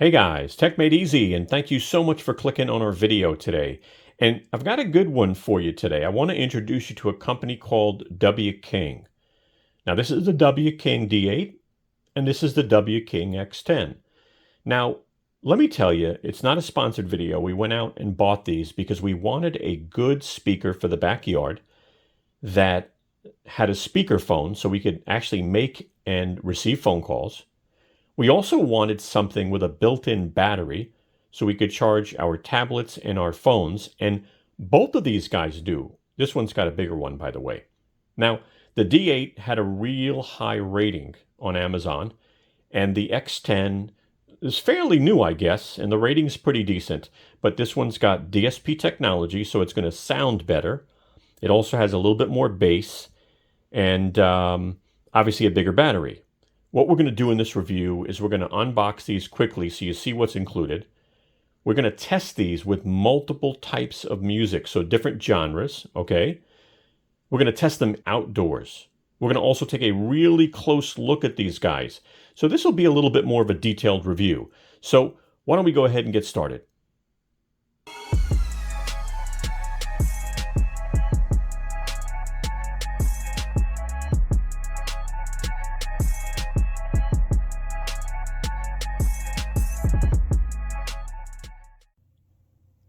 Hey guys, Tech Made Easy, and thank you so much for clicking on our video today. And I've got a good one for you today. I want to introduce you to a company called W King. Now this is the W King D8, and this is the W King X10. Now, let me tell you, it's not a sponsored video. We went out and bought these because we wanted a good speaker for the backyard that had a speakerphone so we could actually make and receive phone calls. We also wanted something with a built-in battery so we could charge our tablets and our phones, and both of these guys do. This one's got a bigger one, by the way. Now, the D8 had a real high rating on Amazon, and the X10 is fairly new, I guess, and the rating's pretty decent. But this one's got DSP technology, so it's going to sound better. It also has a little bit more bass, and obviously a bigger battery. What we're going to do in this review is we're going to unbox these quickly so you see what's included. We're going to test these with multiple types of music, so different genres, okay? We're going to test them outdoors. We're going to also take a really close look at these guys. So this will be a little bit more of a detailed review. So why don't we go ahead and get started?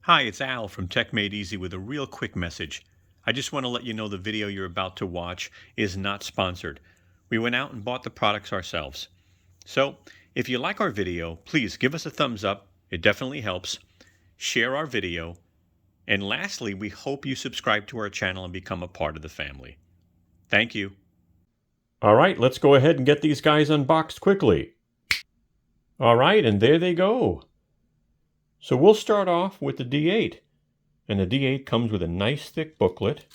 Hi, it's Al from Tech Made Easy with a real quick message. I just want to let you know the video you're about to watch is not sponsored. We went out and bought the products ourselves. So, if you like our video, please give us a thumbs up. It definitely helps. Share our video. And lastly, we hope you subscribe to our channel and become a part of the family. Thank you. All right, let's go ahead and get these guys unboxed quickly. All right, and there they go. So we'll start off with the D8, and the D8 comes with a nice thick booklet.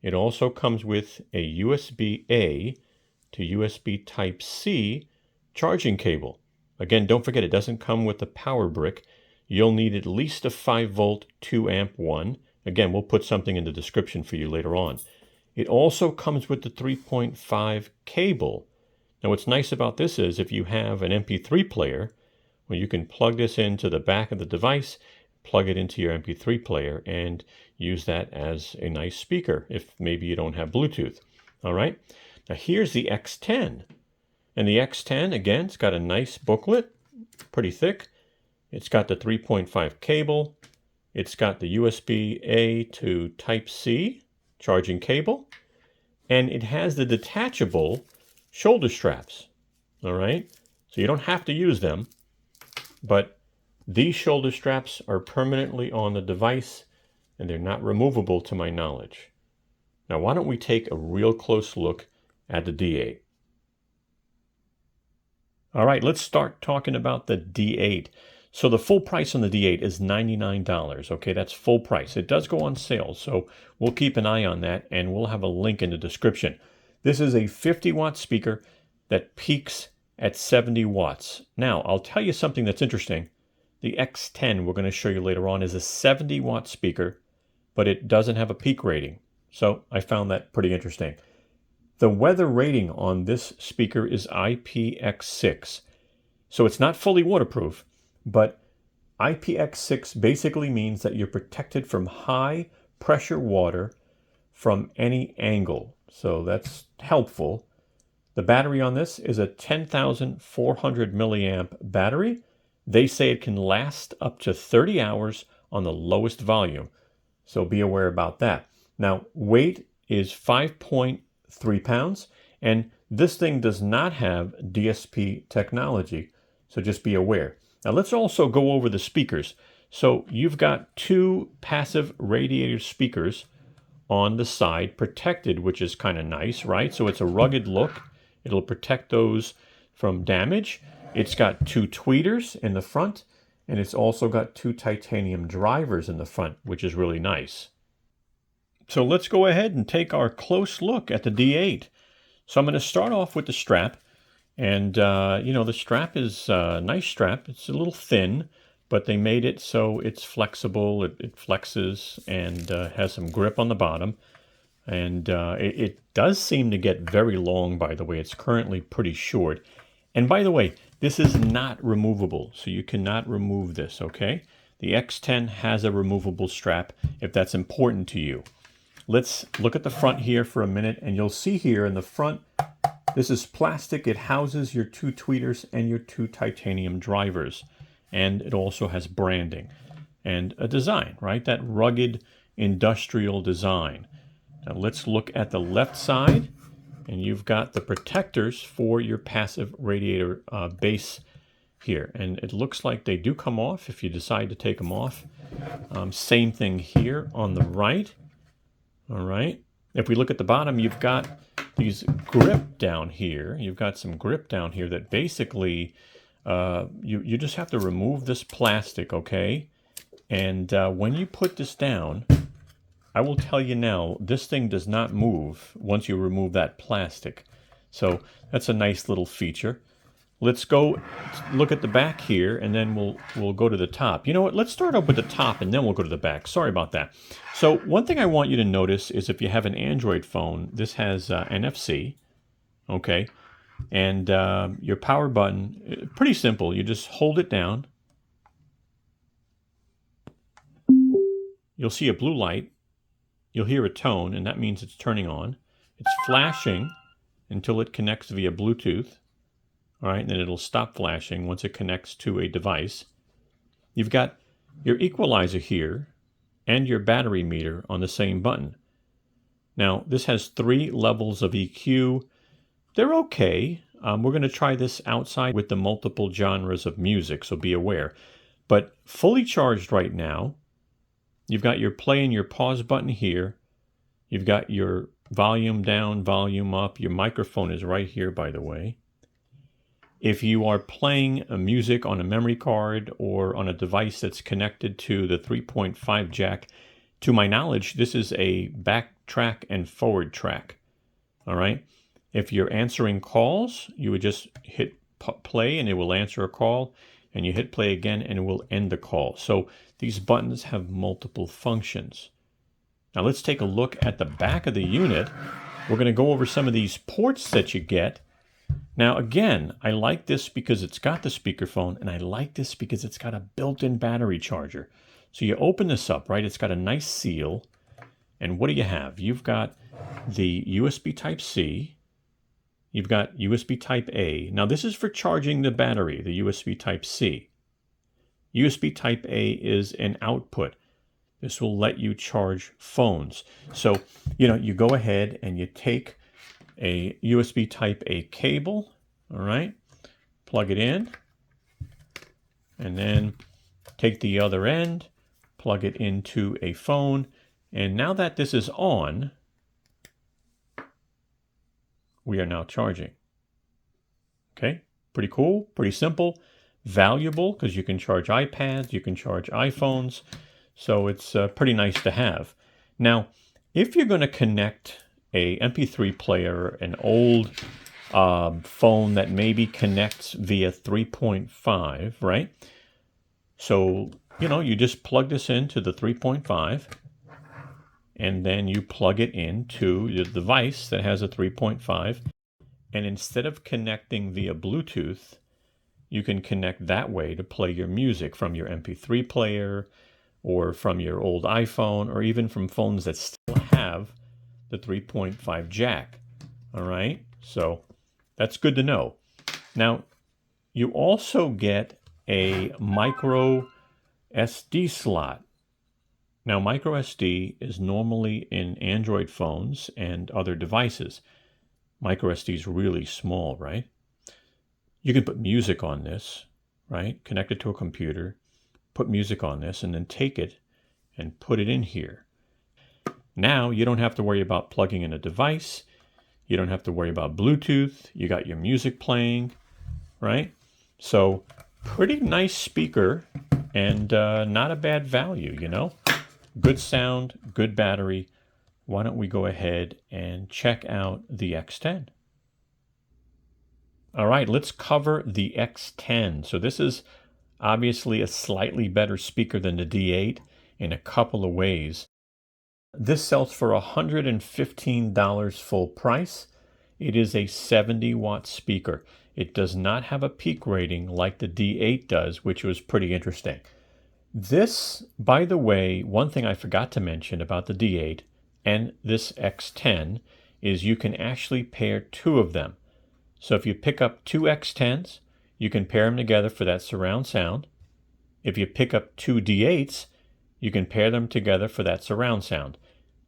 It also comes with a USB-A to USB Type-C charging cable. Again, don't forget it doesn't come with the power brick. You'll need at least a 5-volt 2-amp one. Again, we'll put something in the description for you later on. It also comes with the 3.5 cable. Now what's nice about this is if you have an MP3 player, well, you can plug this into the back of the device, plug it into your MP3 player, and use that as a nice speaker if maybe you don't have Bluetooth. All right. Now here's the X10. And the X10, again, it's got a nice booklet, pretty thick. It's got the 3.5 cable. It's got the USB-A to Type-C charging cable. And it has the detachable shoulder straps. All right. So you don't have to use them. But these shoulder straps are permanently on the device, and they're not removable to my knowledge. Now, why don't we take a real close look at the D8? All right, let's start talking about the D8. So the full price on the D8 is $99. Okay, that's full price. It does go on sale, so we'll keep an eye on that, and we'll have a link in the description. This is a 50-watt speaker that peaks at 70 watts. Now, I'll tell you something that's interesting. The X10 we're going to show you later on is a 70-watt speaker, but it doesn't have a peak rating. So I found that pretty interesting. The weather rating on this speaker is IPX6. So it's not fully waterproof, but IPX6 basically means that you're protected from high pressure water from any angle. So that's helpful. The battery on this is a 10,400 milliamp battery. They say it can last up to 30 hours on the lowest volume, so be aware about that. Now, weight is 5.3 pounds, and this thing does not have DSP technology, so just be aware. Now, let's also go over the speakers. So you've got two passive radiator speakers on the side, protected, which is kind of nice, right? So it's a rugged look. It'll protect those from damage. It's got two tweeters in the front, and it's also got two titanium drivers in the front, which is really nice. So let's go ahead and take our close look at the D8. So I'm going to start off with the strap. And, the strap is a nice strap. It's a little thin, but they made it so it's flexible. It flexes and has some grip on the bottom. And it does seem to get very long, by the way. It's currently pretty short. And by the way, This is not removable, so you cannot remove this, okay? The X10 has a removable strap if that's important to you. Let's look at the front here for a minute, and you'll see here in the front, this is plastic. It houses your 2 tweeters and your 2 titanium drivers. And it also has branding and a design, right? That rugged industrial design. Now let's look at the left side, and you've got the protectors for your passive radiator base here. And it looks like they do come off if you decide to take them off. Same thing here on the right. All right. If we look at the bottom, you've got these grip down here. You've got some grip down here that basically you just have to remove this plastic, okay? And when you put this down, I will tell you now, this thing does not move once you remove that plastic. So that's a nice little feature. Let's go look at the back here, and then we'll go to the top. You know what? Let's start up with the top, and then we'll go to the back. Sorry about that. So one thing I want you to notice is if you have an Android phone, this has NFC, okay? And your power button, pretty simple. You just hold it down. You'll see a blue light. You'll hear a tone, and that means it's turning on. It's flashing until it connects via Bluetooth. All right, and then it'll stop flashing once it connects to a device. You've got your equalizer here and your battery meter on the same button. Now, this has 3 levels of EQ. They're okay. We're going to try this outside with the multiple genres of music, so be aware. But fully charged right now, you've got your play and your pause button here. You've got your volume down, volume up. Your microphone is right here, by the way. If you are playing music on a memory card or on a device that's connected to the 3.5 jack, to my knowledge, this is a back track and forward track. All right. If you're answering calls, you would just hit play and it will answer a call, and you hit play again and it will end the call. So these buttons have multiple functions. Now let's take a look at the back of the unit. We're going to go over some of these ports that you get. Now, again, I like this because it's got the speakerphone, and I like this because it's got a built-in battery charger. So you open this up, right? It's got a nice seal. And what do you have? You've got the USB Type-C. You've got USB Type-A. Now, this is for charging the battery, the USB Type-C. USB Type-A is an output. This will let you charge phones. So, you go ahead and you take a USB Type-A cable, all right, plug it in, and then take the other end, plug it into a phone, and now that this is on, we are now charging. Okay, pretty cool, pretty simple, valuable, because you can charge iPads, you can charge iPhones, so it's pretty nice to have. Now, if you're going to connect a MP3 player, an old phone that maybe connects via 3.5, right? So, you just plug this into the 3.5, and then you plug it into the device that has a 3.5. And instead of connecting via Bluetooth, you can connect that way to play your music from your MP3 player or from your old iPhone, or even from phones that still have the 3.5 jack. All right, so that's good to know. Now, you also get a micro SD slot. Now, micro SD is normally in Android phones and other devices. Micro SD is really small, right? You can put music on this, right? Connect it to a computer, put music on this, and then take it and put it in here. Now, you don't have to worry about plugging in a device. You don't have to worry about Bluetooth. You got your music playing, right? So, pretty nice speaker, and not a bad value, Good sound, good battery. Why don't we go ahead and check out the X10? All right, let's cover the X10. So this is obviously a slightly better speaker than the D8 in a couple of ways. This sells for $115 full price. It is a 70-watt speaker. It does not have a peak rating like the D8 does, which was pretty interesting. This, by the way, one thing I forgot to mention about the D8 and this X10 is you can actually pair two of them. So if you pick up two X10s, you can pair them together for that surround sound. If you pick up two D8s, you can pair them together for that surround sound.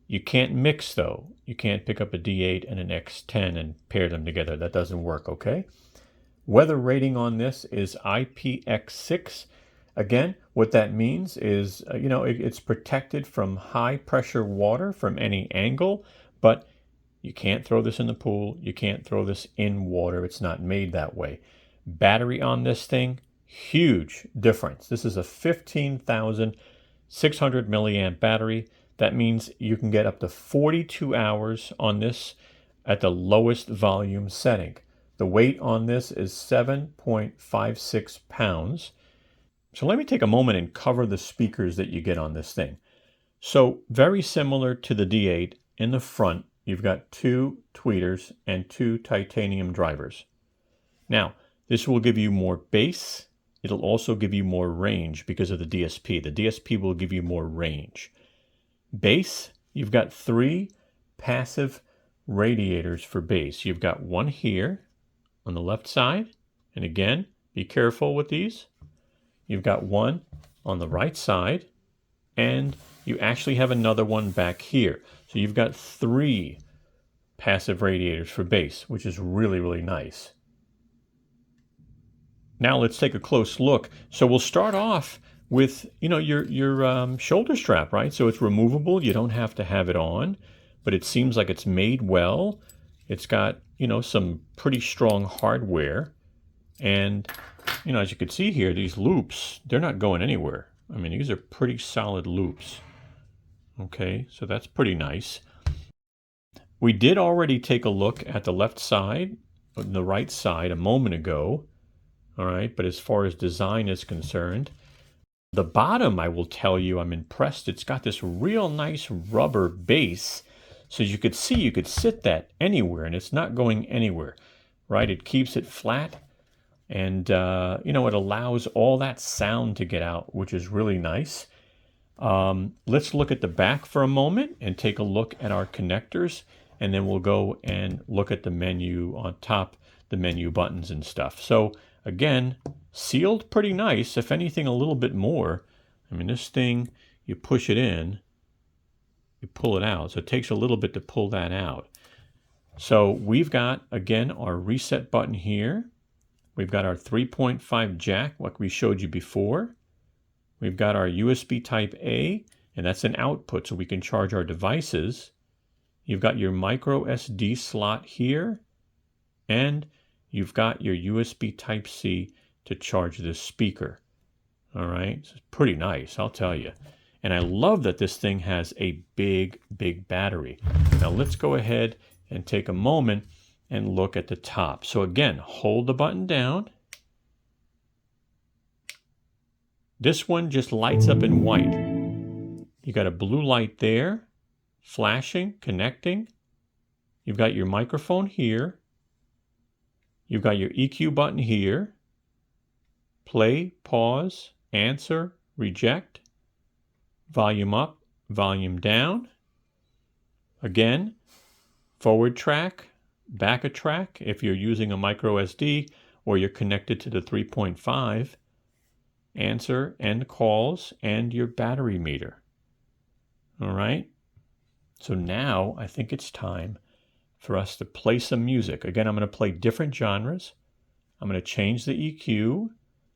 You can't mix though. You can't pick up a D8 and an X10 and pair them together. That doesn't work, okay? Weather rating on this is IPX6. Again, what that means is, it's protected from high pressure water from any angle, but you can't throw this in the pool. You can't throw this in water. It's not made that way. Battery on this thing, huge difference. This is a 15,600 milliamp battery. That means you can get up to 42 hours on this at the lowest volume setting. The weight on this is 7.56 pounds. So let me take a moment and cover the speakers that you get on this thing. So very similar to the D8, in the front, you've got two tweeters and two titanium drivers. Now, this will give you more bass. It'll also give you more range because of the DSP. The DSP will give you more range. Bass, you've got three passive radiators for bass. You've got one here on the left side. And again, be careful with these. You've got one on the right side, and you actually have another one back here. So you've got three passive radiators for bass, which is really, really nice. Now let's take a close look. So we'll start off with, your shoulder strap, right? So it's removable. You don't have to have it on, but it seems like it's made well. It's got, some pretty strong hardware. And, as you can see here, these loops, they're not going anywhere. I mean, these are pretty solid loops. Okay, so that's pretty nice. We did already take a look at the left side and the right side a moment ago. All right, but as far as design is concerned, the bottom, I will tell you, I'm impressed. It's got this real nice rubber base. So you could see, you could sit that anywhere and it's not going anywhere, right? It keeps it flat. And, it allows all that sound to get out, which is really nice. Let's look at the back for a moment and take a look at our connectors. And then we'll go and look at the menu on top, the menu buttons and stuff. So again, sealed pretty nice. If anything, a little bit more. I mean, this thing, you push it in, you pull it out. So it takes a little bit to pull that out. So we've got, again, our reset button here. We've got our 3.5 jack, like we showed you before. We've got our USB type A, and that's an output, so we can charge our devices. You've got your micro SD slot here, and you've got your USB type C to charge this speaker. All right, it's pretty nice, I'll tell you. And I love that this thing has a big, big battery. Now let's go ahead and take a moment and look at the top. So again, hold the button down. This one just lights up in white. You got a blue light there, flashing, connecting. You've got your microphone here. You've got your EQ button here. Play, pause, answer, reject. Volume up, volume down. Again, forward track, back a track if you're using a micro SD or you're connected to the 3.5. Answer, end calls, and your battery meter. All right. So now I think it's time for us to play some music. Again, I'm going to play different genres. I'm going to change the EQ.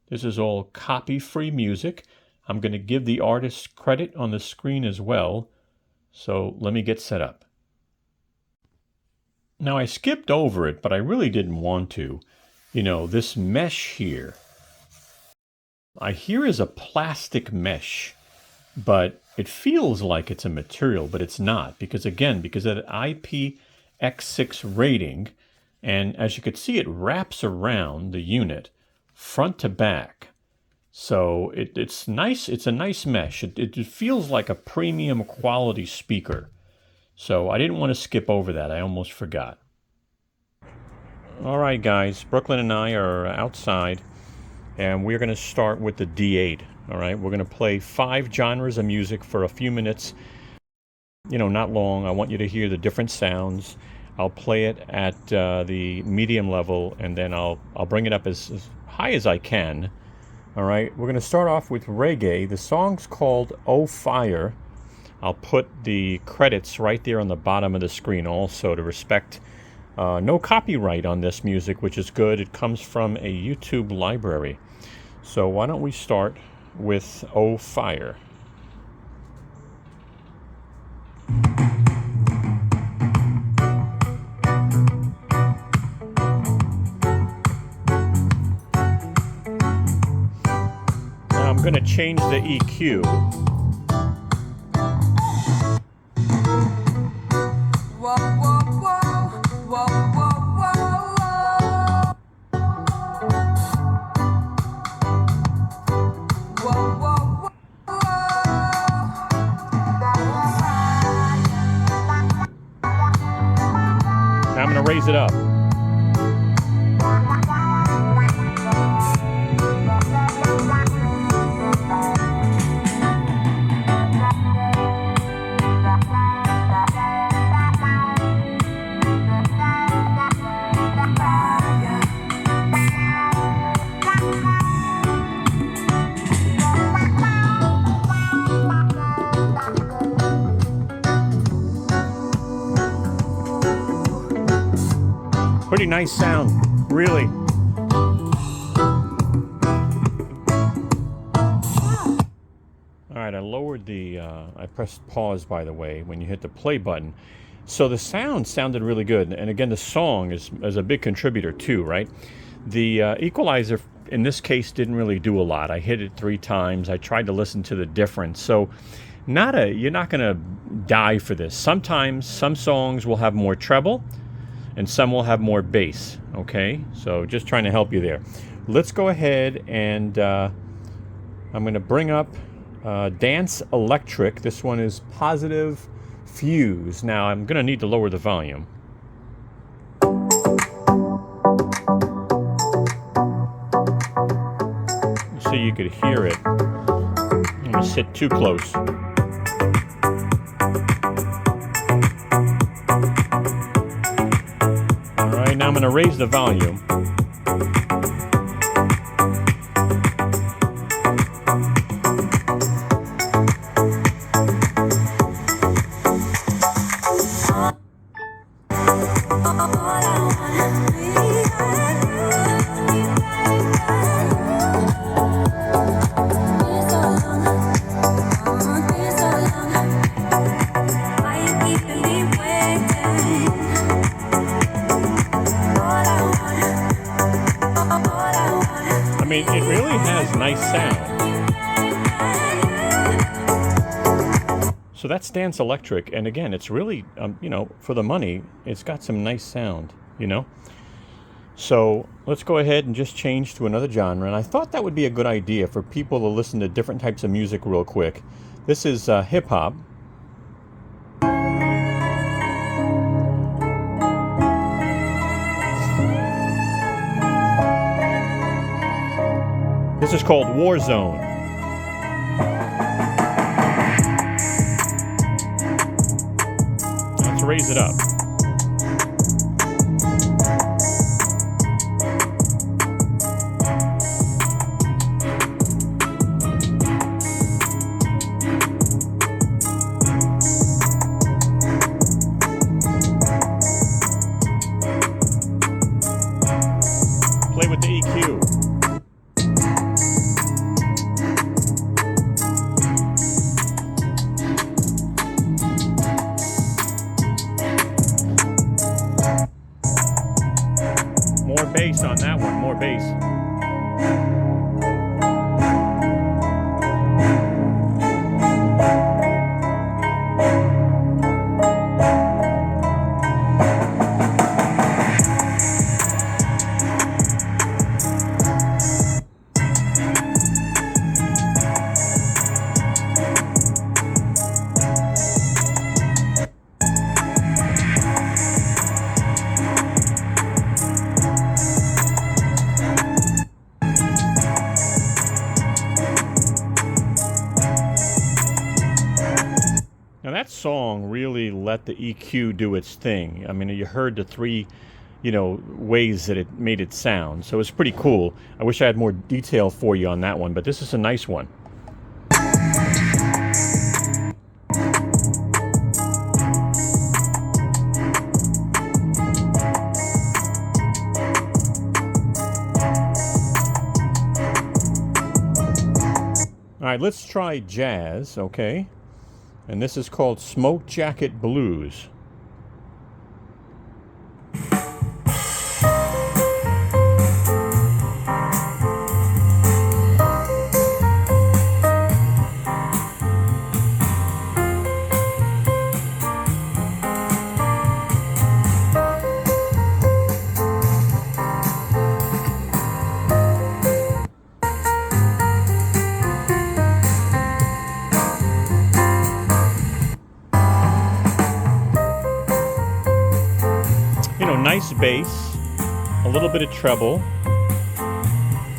This is all copy-free music. I'm going to give the artist credit on the screen as well. So let me get set up. Now I skipped over it, but I really didn't want to. This mesh here, I hear is a plastic mesh, but it feels like it's a material, but it's not. Because of that IPX6 rating, and as you can see, it wraps around the unit front to back. So it's nice. It's a nice mesh. It feels like a premium quality speaker. So I didn't want to skip over that. I almost forgot. All right, guys, Brooklyn and I are outside, and we're going to start with the D8. All right, we're going to play 5 genres of music for a few minutes, not long. I want you to hear the different sounds. I'll play it at the medium level, and then I'll bring it up as high as I can. All right, we're going to start off with reggae. The song's called Oh Fire. I'll put the credits right there on the bottom of the screen also to respect no copyright on this music, which is good. It comes from a YouTube library. So why don't we start with Oh Fire. Now I'm going to change the EQ. I'm going to raise it up. Pretty nice sound, really. All right, I lowered the, I pressed pause, by the way, when you hit the play button. So the sound sounded really good. And again, the song is a big contributor too, right? The equalizer in this case didn't really do a lot. I hit it 3 times. I tried to listen to the difference. So you're not gonna die for this. Sometimes some songs will have more treble, and some will have more bass, okay? So just trying to help you there. Let's go ahead and I'm going to bring up Dance Electric. This one is Positive Fuse. Now I'm going to need to lower the volume. So you could hear it. I'm going to sit too close. Now I'm going to raise the volume. I mean, it really has nice sound. So that's Dance Electric, and again, it's really, for the money, it's got some nice sound, So let's go ahead and just change to another genre, and I thought that would be a good idea for people to listen to different types of music real quick. This is hip-hop. This is called Warzone. Let's raise it up. Play with the EQ. that song really let the EQ do its thing. I mean, you heard the three, you know, ways that it made it sound. So it's pretty cool. I wish I had more detail for you on that one, but this is a nice one. All right, let's try jazz, okay? And this is called Smoke Jacket Blues. Nice bass, a little bit of treble.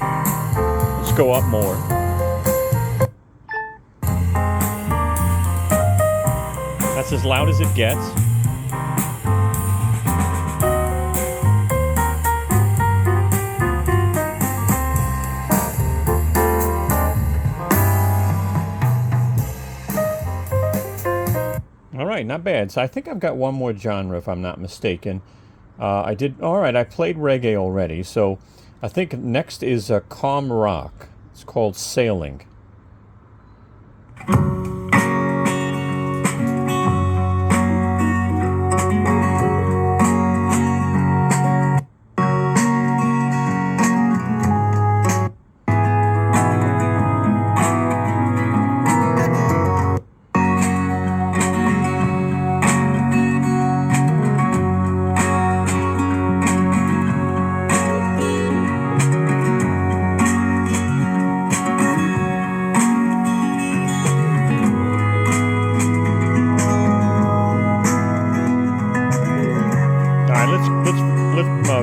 Let's go up more. That's as loud as it gets. All right, not bad. So I think I've got one more genre if I'm not mistaken. I played reggae already, so I think next is a calm rock. It's called Sailing.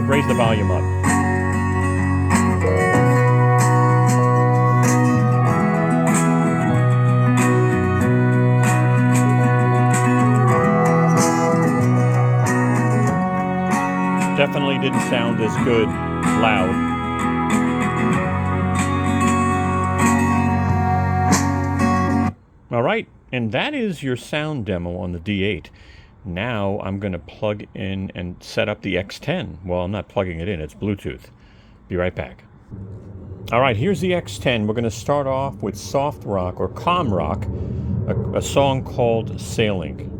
Raise the volume up. Definitely didn't sound as good loud. All right, and that is your sound demo on the D8. Now I'm going to plug in and set up the X10. Well, I'm not plugging it in, it's Bluetooth. Be right back. All right, here's the X10. We're going to start off with soft rock or calm rock, a song called Sailing.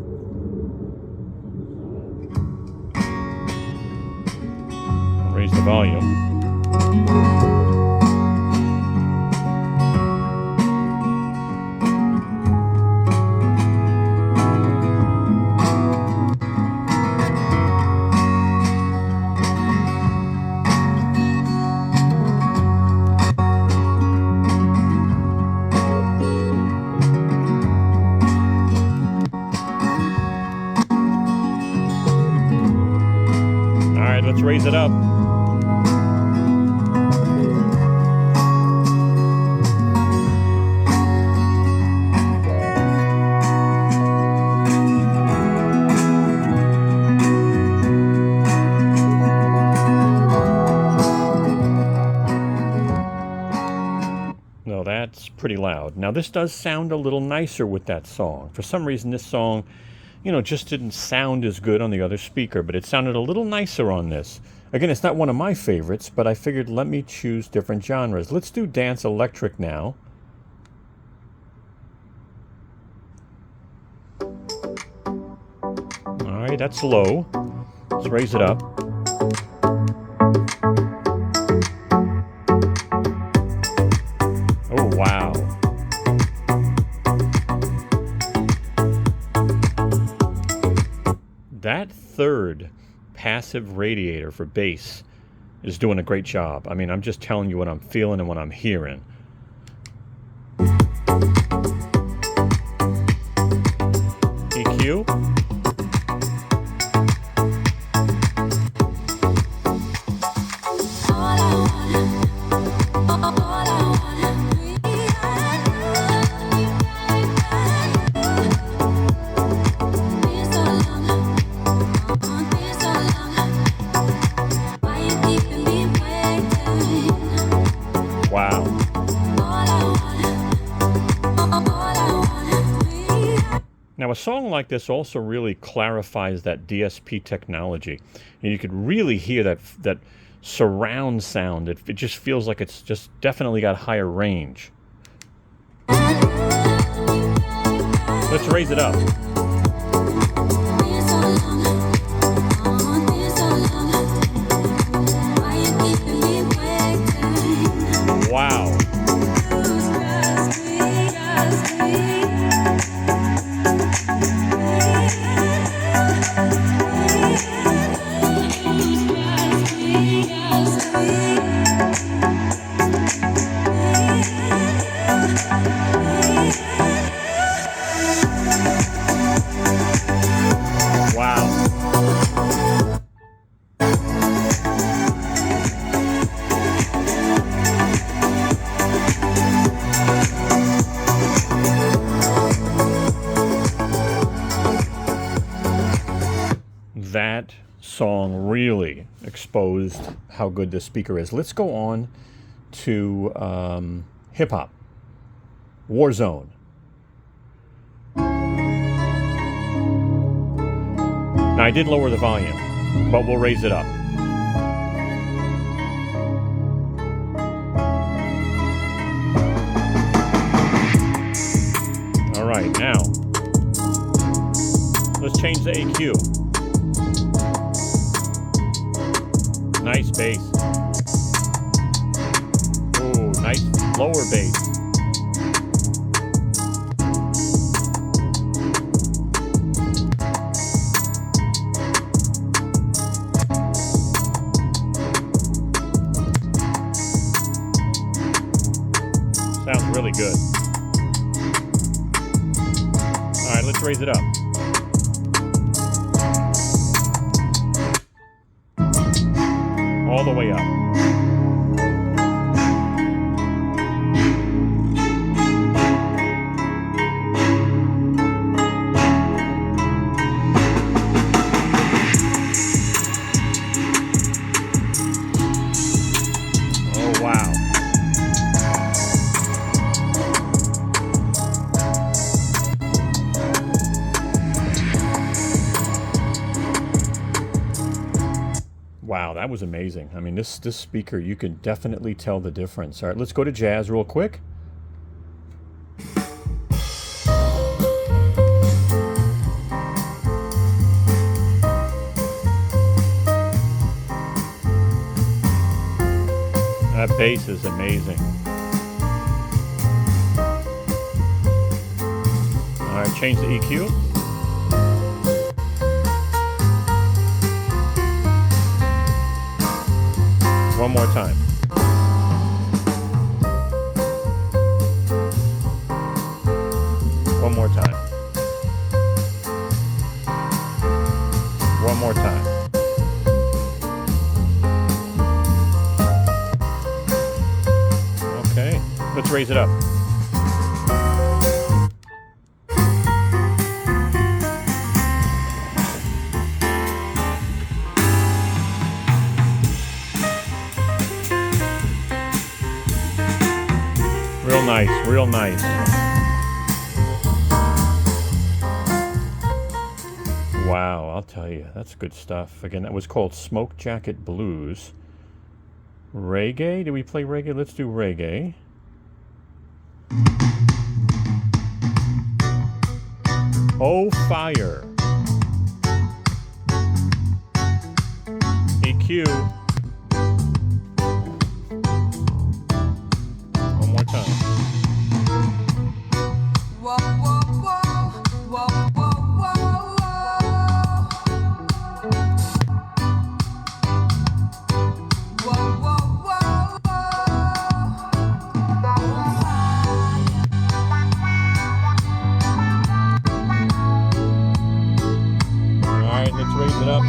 Raise the volume. Let's raise it up. No, that's pretty loud. Now this does sound a little nicer with that song. For some reason this song, you know, just didn't sound as good on the other speaker, but it sounded a little nicer on this. Again, it's not one of my favorites, but I figured let me choose different genres. Let's do dance electric now. All right, that's low. Let's raise it up. Oh, wow. That third passive radiator for bass is doing a great job. I mean, I'm just telling you what I'm feeling and what I'm hearing. EQ. Wow. Now, a song like this also really clarifies that DSP technology. And you could really hear that surround sound. It just feels like it's just definitely got higher range. Let's raise it up. Wow. That song really exposed how good this speaker is. Let's go on to hip-hop. Warzone. Now, I did lower the volume, but we'll raise it up. All right, now, let's change the EQ. Nice bass. Ooh, nice lower bass. Sounds really good. All right, let's raise it up. All the way up. Oh, wow. Wow, that was amazing. I mean, this speaker, you can definitely tell the difference. All right, let's go to jazz real quick. That bass is amazing. All right, change the EQ. One more time. One more time. One more time. Okay, let's raise it up. Real nice, real nice. Wow, I'll tell you, that's good stuff. Again, that was called Smoke Jacket Blues. Reggae? Did we play reggae? Let's do reggae. Oh, fire. EQ. One more time. Whoa, whoa, whoa, whoa, whoa, whoa, whoa, whoa, whoa, All right, let's raise it up.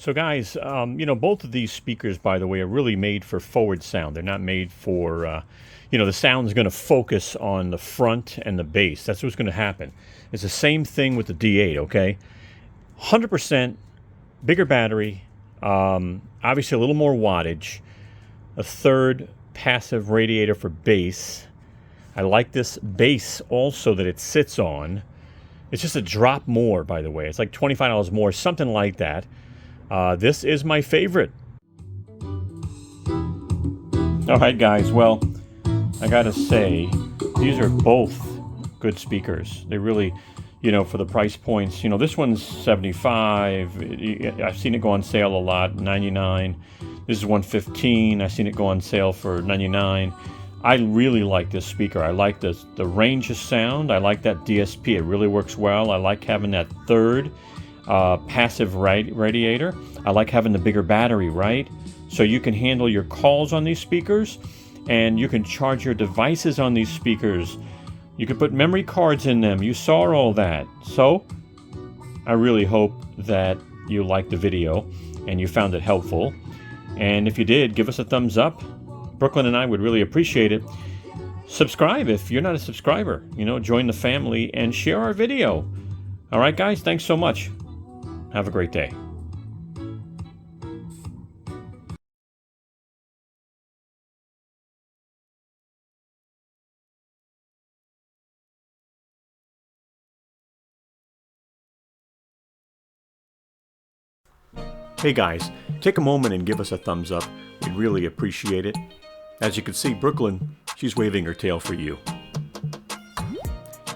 So guys, both of these speakers, by the way, are really made for forward sound. They're not made for, the sound's going to focus on the front and the bass. That's what's going to happen. It's the same thing with the D8, okay? 100% bigger battery, obviously a little more wattage, a third passive radiator for bass. I like this bass also that it sits on. It's just a drop more, by the way. It's like $25 more, something like that. This is my favorite. All right, guys. Well, I gotta say, these are both good speakers. They really, for the price points. This one's $75. I've seen it go on sale a lot, $99. This is $115. I've seen it go on sale for $99. I really like this speaker. I like the range of sound. I like that DSP. It really works well. I like having that third passive radiator. I like having the bigger battery, right? So you can handle your calls on these speakers, and you can charge your devices on these speakers. You can put memory cards in them. You saw all that. So I really hope that you liked the video and you found it helpful. And if you did, give us a thumbs up. Brooklyn and I would really appreciate it. Subscribe if you're not a subscriber. Join the family and share our video. All right, guys, thanks so much. Have a great day. Hey guys, take a moment and give us a thumbs up. We'd really appreciate it. As you can see, Brooklyn, she's waving her tail for you.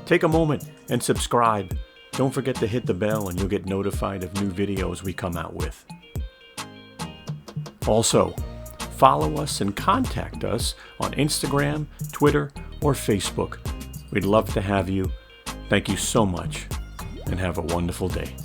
Take a moment and subscribe. Don't forget to hit the bell and you'll get notified of new videos we come out with. Also, follow us and contact us on Instagram, Twitter, or Facebook. We'd love to have you. Thank you so much and have a wonderful day.